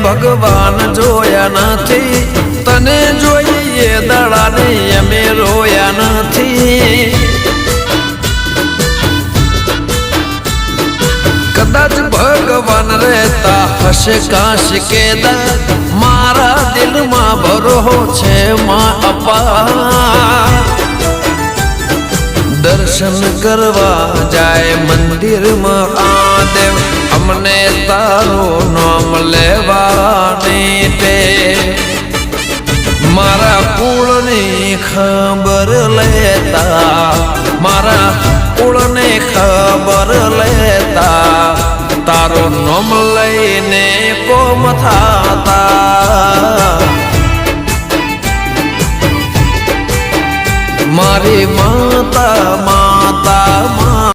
ભગવાન જોયા નથી, તને જોઈએ દડાને અમે રોયા નથી. કદાચ ભગવાન રહેતા હશે કાશ કેદાર, મારા દિલમાં ભરો છે માં અપા. દર્શન કરવા જાય મંદિરમાં આ દેવ, અમને તારું નામ લેવાની તે. મારા કુળની ખબર લેતા, મારા કુળની ખબર લેતા, તારું નામ લઈને કોમ થાતા. મારી માતા